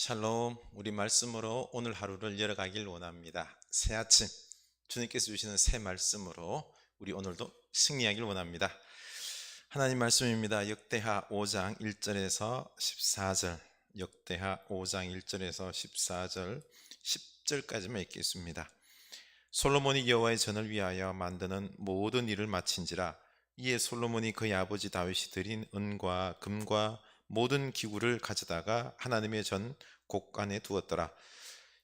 샬롬, 우리 말씀으로 오늘 하루를 열어가길 원합니다. 새 아침, 주님께서 주시는 새 말씀으로 우리 오늘도 승리하길 원합니다. 하나님 말씀입니다. 역대하 5장 1절에서 14절, 역대하 5장 1절에서 14절, 10절까지만 읽겠습니다. 솔로몬이 여호와의 전을 위하여 만드는 모든 일을 마친지라. 이에 솔로몬이 그의 아버지 다윗이 드린 은과 금과 모든 기구를 가져다가 하나님의 전 곡간에 두었더라.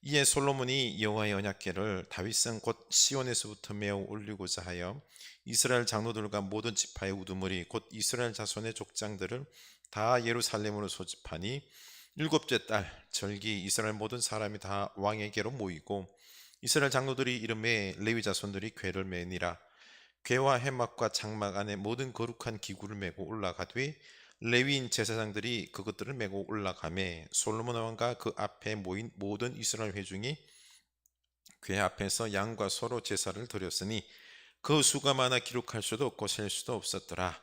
이에 솔로몬이 여호와의 언약궤를 다윗성 곧 시온에서부터 메어 올리고자 하여 이스라엘 장로들과 모든 지파의 우두머리 곧 이스라엘 자손의 족장들을 다 예루살렘으로 소집하니 일곱째 달 절기 이스라엘 모든 사람이 다 왕에게로 모이고 이스라엘 장로들이 이름에 레위 자손들이 궤를 메니라. 궤와 해막과 장막 안에 모든 거룩한 기구를 메고 올라가되 레위인 제사장들이 그것들을 메고 올라가매 솔로몬 왕과 그 앞에 모인 모든 이스라엘 회중이 궤 앞에서 양과 소로 제사를 드렸으니 그 수가 많아 기록할 수도 없고 셀 수도 없었더라.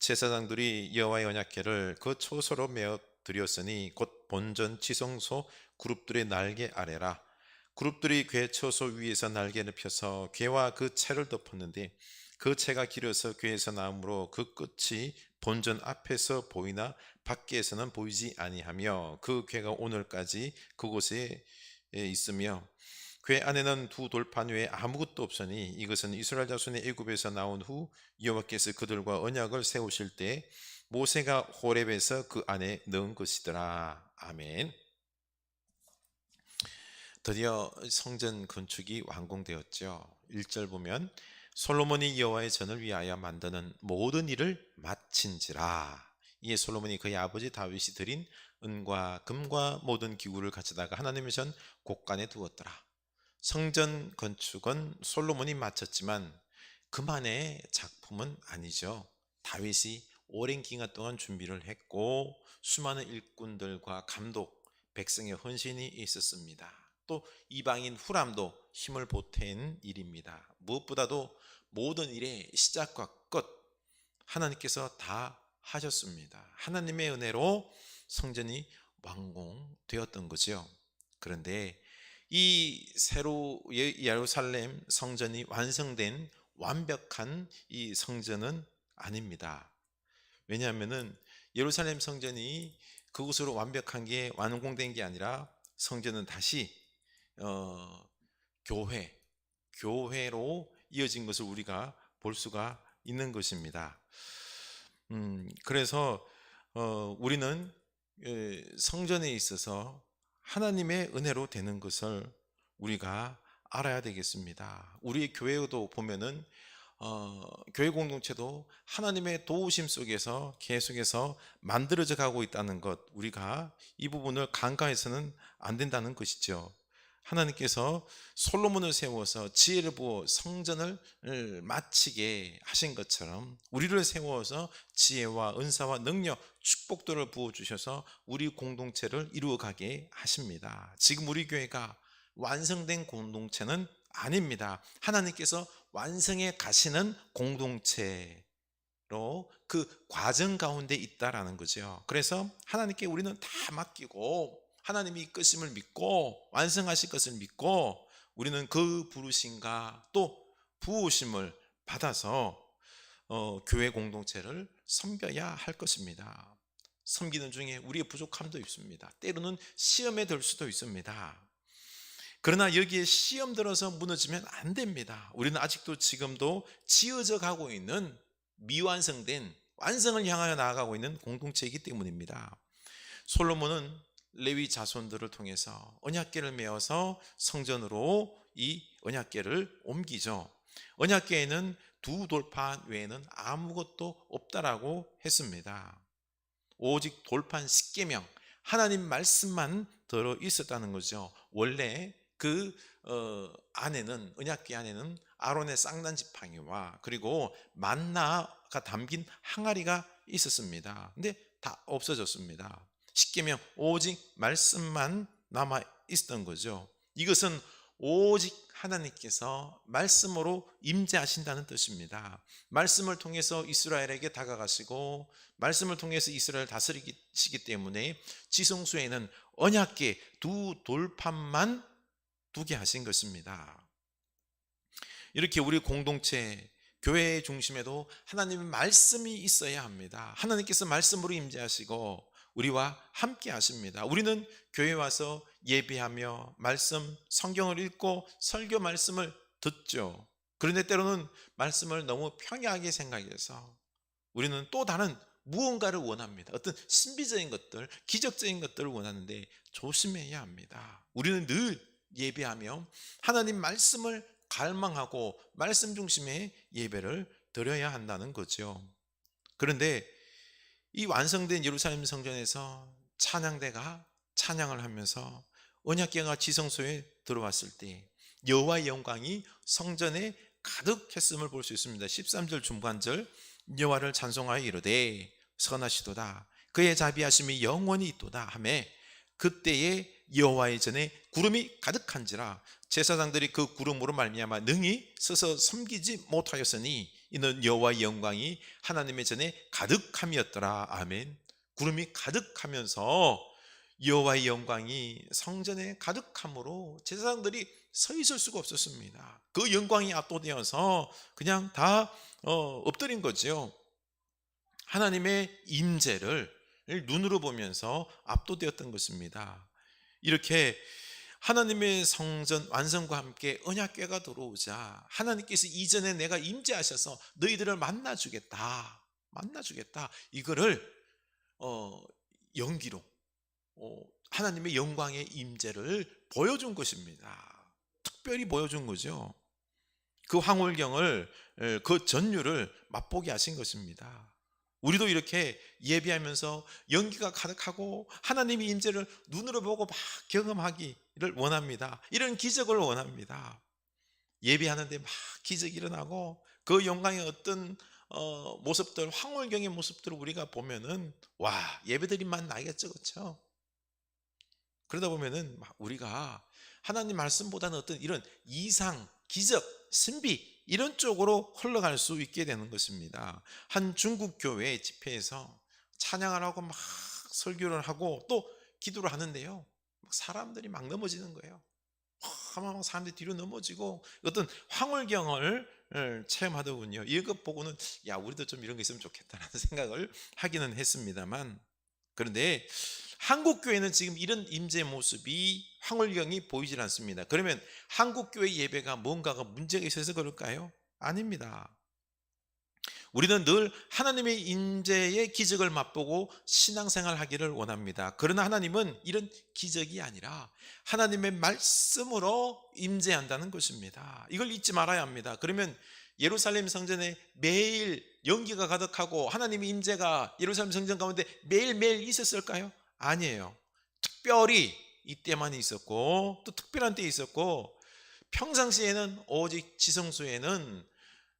제사장들이 여호와의 언약궤를 그 초소로 메어 드렸으니 곧 본전 지성소 그룹들의 날개 아래라. 그룹들이 궤 초소 위에서 날개를 펴서 궤와 그 채를 덮었는데 그 채가 길어서 궤에서 나오므로 그 끝이 본전 앞에서 보이나 밖에서는 보이지 아니하며 그 궤가 오늘까지 그곳에 있으며 궤 안에는 두 돌판 외에 아무것도 없으니 이것은 이스라엘 자손의 애굽에서 나온 후 여호와께서 그들과 언약을 세우실 때 모세가 호렙에서 그 안에 넣은 것이더라. 아멘. 드디어 성전 건축이 완공되었죠. 1절 보면 솔로몬이 여호와의 전을 위하여 만드는 모든 일을 마친지라. 이에 솔로몬이 그의 아버지 다윗이 드린 은과 금과 모든 기구를 가져다가 하나님의 전 곡간에 두었더라. 성전 건축은 솔로몬이 마쳤지만 그만의 작품은 아니죠. 다윗이 오랜 기간 동안 준비를 했고 수많은 일꾼들과 감독, 백성의 헌신이 있었습니다. 또 이방인 후람도 힘을 보탠 일입니다. 무엇보다도 모든 일의 시작과 끝 하나님께서 다 하셨습니다. 하나님의 은혜로 성전이 완공되었던 거죠. 그런데 이 새로 예루살렘 성전이 완성된 완벽한 이 성전은 아닙니다. 왜냐하면은 예루살렘 성전이 그곳으로 완벽한 게 완공된 게 아니라 성전은 다시 교회로 이어진 것을 우리가 볼 수가 있는 것입니다. 그래서 우리는 성전에 있어서 하나님의 은혜로 되는 것을 우리가 알아야 되겠습니다. 우리 교회도 보면은 교회 공동체도 하나님의 도우심 속에서 계속해서 만들어져 가고 있다는 것, 우리가 이 부분을 간과해서는 안 된다는 것이죠. 하나님께서 솔로몬을 세워서 지혜를 부어 성전을 마치게 하신 것처럼 우리를 세워서 지혜와 은사와 능력, 축복들을 부어주셔서 우리 공동체를 이루어가게 하십니다. 지금 우리 교회가 완성된 공동체는 아닙니다. 하나님께서 완성해 가시는 공동체로 그 과정 가운데 있다라는 거죠. 그래서 하나님께 우리는 다 맡기고 하나님이 이끄심을 믿고 완성하실 것을 믿고 우리는 그 부르심과 또 부으심을 받아서 교회 공동체를 섬겨야 할 것입니다. 섬기는 중에 우리의 부족함도 있습니다. 때로는 시험에 들 수도 있습니다. 그러나 여기에 시험 들어서 무너지면 안 됩니다. 우리는 아직도 지금도 지어져 가고 있는 미완성된 완성을 향하여 나아가고 있는 공동체이기 때문입니다. 솔로몬은 레위 자손들을 통해서 언약궤를 메어서 성전으로 이 언약궤를 옮기죠. 언약궤에는 두 돌판 외에는 아무것도 없다라고 했습니다. 오직 돌판 10계명 하나님 말씀만 들어 있었다는 거죠. 원래 그 안에는 언약궤 안에는 아론의 쌍난 지팡이와 그리고 만나가 담긴 항아리가 있었습니다. 근데 다 없어졌습니다. 십계명 오직 말씀만 남아 있었던 거죠. 이것은 오직 하나님께서 말씀으로 임재하신다는 뜻입니다. 말씀을 통해서 이스라엘에게 다가가시고 말씀을 통해서 이스라엘을 다스리시기 때문에 지성소에는 언약궤 두 돌판만 두게 하신 것입니다. 이렇게 우리 공동체 교회의 중심에도 하나님의 말씀이 있어야 합니다. 하나님께서 말씀으로 임재하시고 우리와 함께 하십니다. 우리는 교회에 와서 예배하며 말씀, 성경을 읽고 설교 말씀을 듣죠. 그런데 때로는 말씀을 너무 평이하게 생각해서 우리는 또 다른 무언가를 원합니다. 어떤 신비적인 것들, 기적적인 것들을 원하는데 조심해야 합니다. 우리는 늘 예배하며 하나님 말씀을 갈망하고 말씀 중심의 예배를 드려야 한다는 거죠. 그런데 이 완성된 예루살렘 성전에서 찬양대가 찬양을 하면서 언약궤가 지성소에 들어왔을 때 여호와의 영광이 성전에 가득했음을 볼 수 있습니다. 13절 중반절 여호와를 찬송하여 이르되 선하시도다 그의 자비하심이 영원히 있도다 하매 그때에 여호와의 전에 구름이 가득한지라 제사장들이 그 구름으로 말미암아 능히 서서 섬기지 못하였으니 이는 여호와의 영광이 하나님의 전에 가득함이었더라. 아멘. 구름이 가득하면서 여호와의 영광이 성전에 가득함으로 제사장들이 서 있을 수가 없었습니다. 그 영광이 압도되어서 그냥 다 엎드린 거죠. 하나님의 임재를 눈으로 보면서 압도되었던 것입니다. 이렇게 하나님의 성전 완성과 함께 언약궤가 들어오자 하나님께서 이전에 내가 임재하셔서 너희들을 만나주겠다 이거를 연기로 하나님의 영광의 임재를 보여준 것입니다. 특별히 보여준 거죠. 그 황홀경을 그 전율을 맛보게 하신 것입니다. 우리도 이렇게 예배하면서 연기가 가득하고 하나님의 임재를 눈으로 보고 막 경험하기를 원합니다. 이런 기적을 원합니다. 예배하는데 막 기적이 일어나고 그 영광의 어떤 모습들, 황홀경의 모습들을 우리가 보면은 와, 예배드림만 나겠죠, 그렇죠? 그러다 보면은 우리가 하나님 말씀보다는 어떤 이런 이상, 기적, 신비 이런 쪽으로 흘러갈 수 있게 되는 것입니다. 한 중국 교회 집회에서 찬양을 하고 막 설교를 하고 또 기도를 하는데요, 사람들이 막 넘어지는 거예요. 막 사람들이 뒤로 넘어지고 어떤 황홀경을 체험하더군요. 이것 보고는 야, 우리도 좀 이런 게 있으면 좋겠다라는 생각을 하기는 했습니다만, 그런데 한국 교회는 지금 이런 임재 모습이 황홀경이 보이질 않습니다. 그러면 한국 교회 예배가 뭔가가 문제가 있어서 그럴까요? 아닙니다. 우리는 늘 하나님의 임재의 기적을 맛보고 신앙생활 하기를 원합니다. 그러나 하나님은 이런 기적이 아니라 하나님의 말씀으로 임재한다는 것입니다. 이걸 잊지 말아야 합니다. 그러면 예루살렘 성전에 매일 연기가 가득하고 하나님의 임재가 예루살렘 성전 가운데 매일매일 있었을까요? 아니에요. 특별히 이때만 있었고 또 특별한 때 있었고, 평상시에는 오직 지성소에는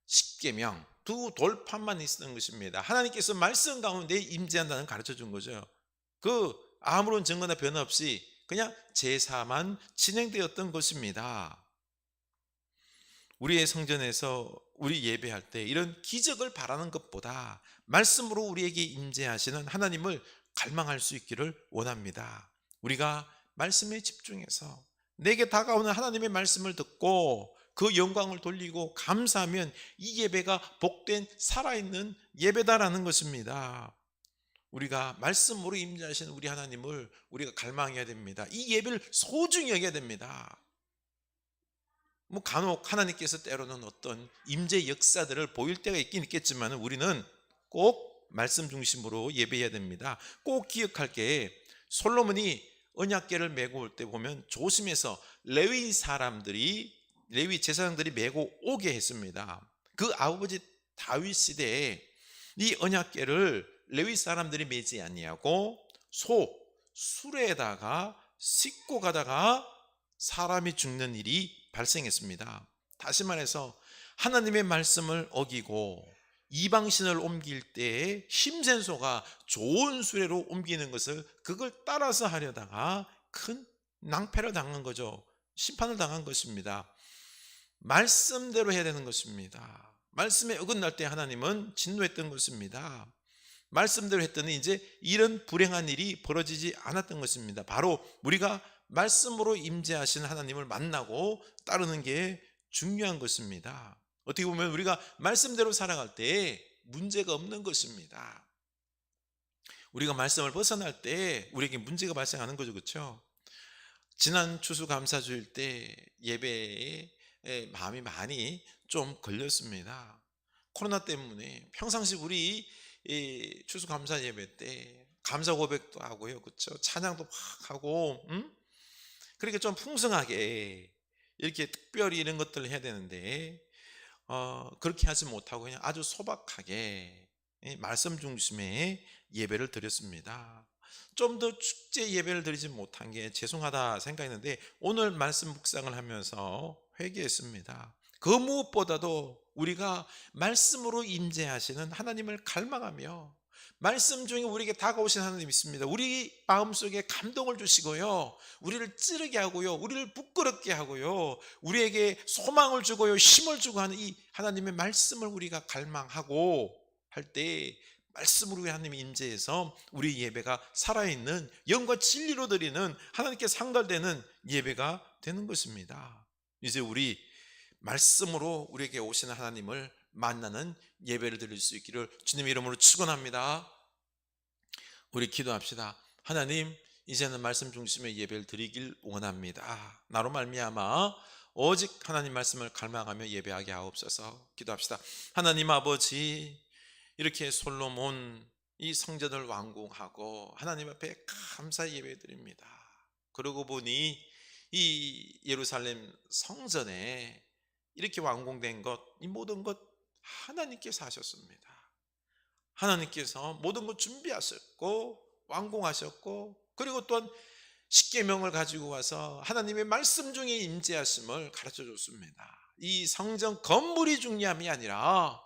십계명 두 돌판만 있었던 것입니다. 하나님께서 말씀 가운데 임재한다는 가르쳐 준 거죠. 그 아무런 증거나 변화 없이 그냥 제사만 진행되었던 것입니다. 우리의 성전에서 우리 예배할 때 이런 기적을 바라는 것보다 말씀으로 우리에게 임재하시는 하나님을 갈망할 수 있기를 원합니다. 우리가 말씀에 집중해서 내게 다가오는 하나님의 말씀을 듣고 그 영광을 돌리고 감사하면 이 예배가 복된 살아있는 예배다라는 것입니다. 우리가 말씀으로 임재하시는 우리 하나님을 우리가 갈망해야 됩니다. 이 예배를 소중히 여겨야 됩니다. 간혹 하나님께서 때로는 어떤 임재 역사들을 보일 때가 있긴 있겠지만 우리는 꼭 말씀 중심으로 예배해야 됩니다. 꼭 기억할 게, 솔로몬이 언약궤를 메고 올 때 보면 조심해서 레위 제사장들이 메고 오게 했습니다. 그 아버지 다윗 시대에 이 언약궤를 레위 사람들이 메지 아니하고 수레에다가 싣고 가다가 사람이 죽는 일이 발생했습니다. 다시 말해서 하나님의 말씀을 어기고 이방신을 옮길 때에 힘센 소가 좋은 수레로 옮기는 것을 그걸 따라서 하려다가 큰 낭패를 당한 거죠. 심판을 당한 것입니다. 말씀대로 해야 되는 것입니다. 말씀에 어긋날 때 하나님은 진노했던 것입니다. 말씀대로 했더니 이제 이런 불행한 일이 벌어지지 않았던 것입니다. 바로 우리가 말씀으로 임재하신 하나님을 만나고 따르는 게 중요한 것입니다. 어떻게 보면 우리가 말씀대로 살아갈 때 문제가 없는 것입니다. 우리가 말씀을 벗어날 때 우리에게 문제가 발생하는 거죠. 그렇죠? 지난 추수감사주일 때 예배에 마음이 많이 좀 걸렸습니다. 코로나 때문에 평상시 우리 이 추수감사 예배 때 감사 고백도 하고요, 그렇죠? 찬양도 막 하고, 그렇게 좀 풍성하게 이렇게 특별히 이런 것들을 해야 되는데 그렇게 하지 못하고 그냥 아주 소박하게 말씀 중심의 예배를 드렸습니다. 좀 더 축제 예배를 드리지 못한 게 죄송하다 생각했는데 오늘 말씀 묵상을 하면서 회개했습니다. 그 무엇보다도 우리가 말씀으로 임재하시는 하나님을 갈망하며 말씀 중에 우리에게 다가오신 하나님이 있습니다. 우리 마음속에 감동을 주시고요, 우리를 찌르게 하고요, 우리를 부끄럽게 하고요, 우리에게 소망을 주고요, 힘을 주고 하는 이 하나님의 말씀을 우리가 갈망하고 할 때 말씀으로 하나님이 임재해서 우리 예배가 살아있는 영과 진리로 드리는 하나님께 상달되는 예배가 되는 것입니다. 이제 우리 말씀으로 우리에게 오시는 하나님을 만나는 예배를 드릴 수 있기를 주님의 이름으로 축원합니다. 우리 기도합시다. 하나님, 이제는 말씀 중심의 예배를 드리길 원합니다. 나로 말미암아 오직 하나님 말씀을 갈망하며 예배하게 하옵소서. 기도합시다. 하나님 아버지, 이렇게 솔로몬 이 성전을 완공하고 하나님 앞에 감사 예배 드립니다. 그러고 보니 이 예루살렘 성전에 이렇게 완공된 것, 이 모든 것 하나님께서 하셨습니다. 하나님께서 모든 것 준비하셨고 완공하셨고, 그리고 또한 십계명을 가지고 와서 하나님의 말씀 중에 임재하심을 가르쳐 줬습니다. 이 성전 건물이 중요함이 아니라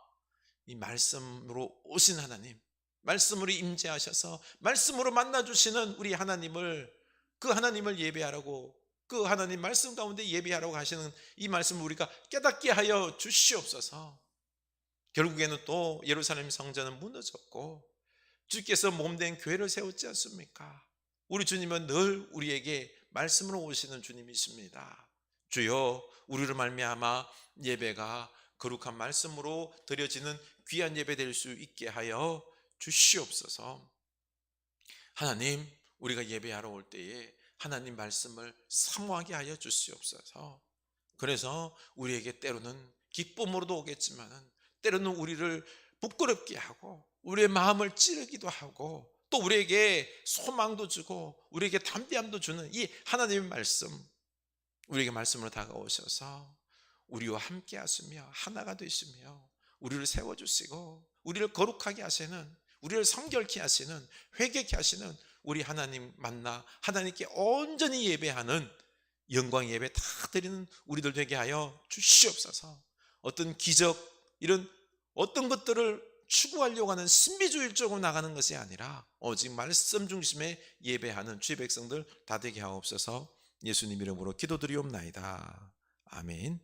이 말씀으로 오신 하나님, 말씀으로 임재하셔서 말씀으로 만나주시는 우리 하나님을, 그 하나님을 예배하라고, 그 하나님 말씀 가운데 예배하라고 하시는 이 말씀을 우리가 깨닫게 하여 주시옵소서. 결국에는 또 예루살렘 성전은 무너졌고 주께서 몸된 교회를 세웠지 않습니까? 우리 주님은 늘 우리에게 말씀으로 오시는 주님이십니다. 주여, 우리를 말미암아 예배가 거룩한 말씀으로 드려지는 귀한 예배 될 수 있게 하여 주시옵소서. 하나님, 우리가 예배하러 올 때에 하나님 말씀을 사모하게 하여 주시옵소서. 그래서 우리에게 때로는 기쁨으로도 오겠지만은 때로는 우리를 부끄럽게 하고 우리의 마음을 찌르기도 하고 또 우리에게 소망도 주고 우리에게 담대함도 주는 이 하나님의 말씀, 우리에게 말씀으로 다가오셔서 우리와 함께 하시며 하나가 되시며 우리를 세워주시고 우리를 거룩하게 하시는, 우리를 성결케 하시는, 회개케 하시는 우리 하나님 만나 하나님께 온전히 예배하는 영광 예배 다 드리는 우리들 되게 하여 주시옵소서. 어떤 기적, 이런 어떤 것들을 추구하려고 하는 신비주의적으로 나가는 것이 아니라 오직 말씀 중심의 예배하는 주의 백성들 다 되게 하옵소서. 예수님 이름으로 기도드리옵나이다. 아멘.